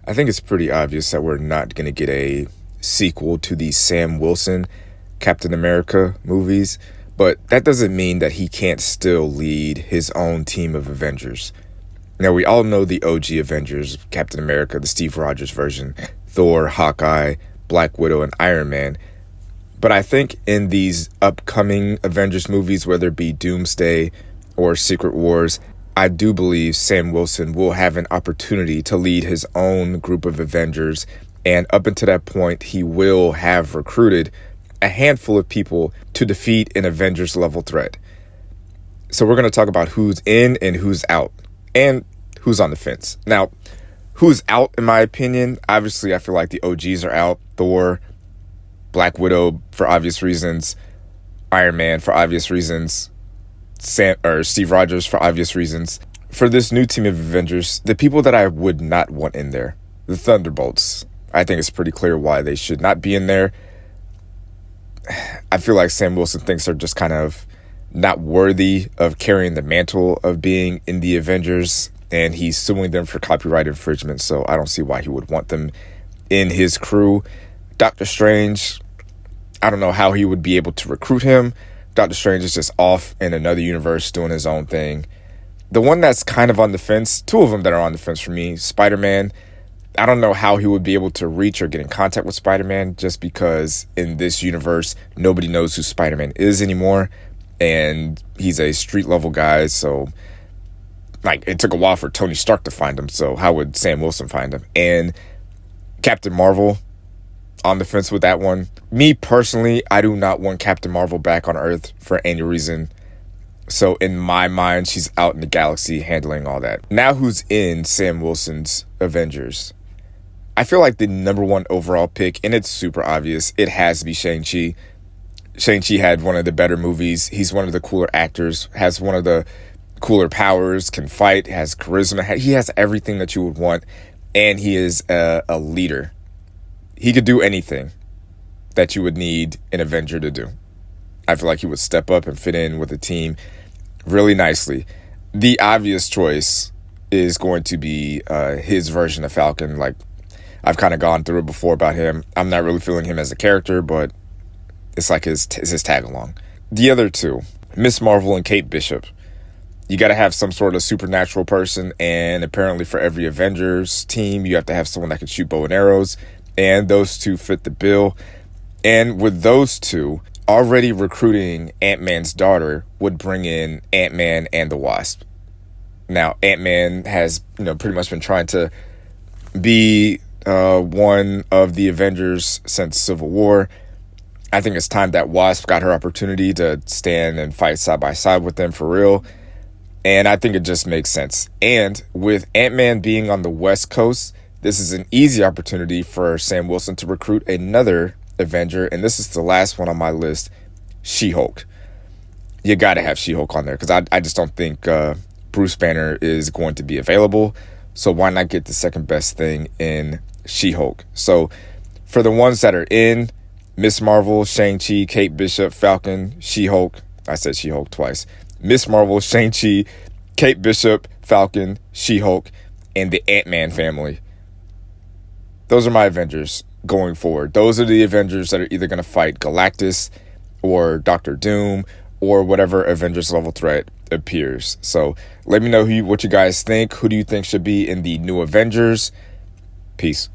I think it's pretty obvious that we're not going to get a sequel to the Sam Wilson Captain America movies, but that doesn't mean that he can't still lead his own team of Avengers. Now, we all know the OG Avengers, Captain America, the Steve Rogers version, Thor, Hawkeye, Black Widow, and Iron Man. But I think in these upcoming Avengers movies, whether it be Doomsday or Secret Wars, I do believe Sam Wilson will have an opportunity to lead his own group of Avengers. And up until that point, he will have recruited a handful of people to defeat an Avengers level threat. So we're going to talk about who's in and who's out and who's on the fence. Now, who's out, in my opinion, obviously I feel like the OGs are out. Thor, Black Widow for obvious reasons, Iron Man for obvious reasons, Steve Rogers for obvious reasons. For this new team of Avengers, the people that I would not want in there, the Thunderbolts. I think it's pretty clear why they should not be in there. I feel like Sam Wilson thinks they're just kind of not worthy of carrying the mantle of being in the Avengers, and he's suing them for copyright infringement, so I don't see why he would want them in his crew. Doctor Strange, I don't know how he would be able to recruit him. Doctor Strange is just off in another universe doing his own thing. The one that's kind of on the fence, two of them that are on the fence for me, Spider-Man. I don't know how he would be able to reach or get in contact with Spider-Man, just because in this universe, nobody knows who Spider-Man is anymore. And he's a street level guy. So like, it took a while for Tony Stark to find him. So how would Sam Wilson find him? And Captain Marvel, on the fence with that one. Me personally, I do not want Captain Marvel back on Earth for any reason. So in my mind, she's out in the galaxy handling all that. Now who's in Sam Wilson's Avengers? I feel like the number one overall pick, and it's super obvious, it has to be Shang-Chi. Shang-Chi had one of the better movies. He's one of the cooler actors, has one of the cooler powers, can fight, has charisma. He has everything that you would want, and he is a leader. He could do anything that you would need an Avenger to do. I feel like he would step up and fit in with the team really nicely. The obvious choice is going to be his version of Falcon. Like, I've kind of gone through it before about him. I'm not really feeling him as a character, but it's like his tag along. The other two, Miss Marvel and Kate Bishop. You got to have some sort of supernatural person, and apparently for every Avengers team, you have to have someone that can shoot bow and arrows, and those two fit the bill. And with those two, already recruiting Ant-Man's daughter would bring in Ant-Man and the Wasp. Now, Ant-Man has, pretty much been trying to be one of the Avengers since Civil War. I think it's time that Wasp got her opportunity to stand and fight side by side with them for real. And I think it just makes sense. And with Ant-Man being on the West Coast, this is an easy opportunity for Sam Wilson to recruit another Avenger. And this is the last one on my list, She-Hulk. You got to have She-Hulk on there because I just don't think Bruce Banner is going to be available. So why not get the second best thing in She-Hulk? So for the ones that are in, Miss Marvel, Shang-Chi, Kate Bishop, Falcon, She-Hulk. I said She-Hulk twice. Miss Marvel, Shang-Chi, Kate Bishop, Falcon, She-Hulk, and the Ant-Man family. Those are my Avengers going forward. Those are the Avengers that are either going to fight Galactus or Doctor Doom or whatever Avengers level threat appears. So let me know what you guys think. Who do you think should be in the new Avengers? Peace.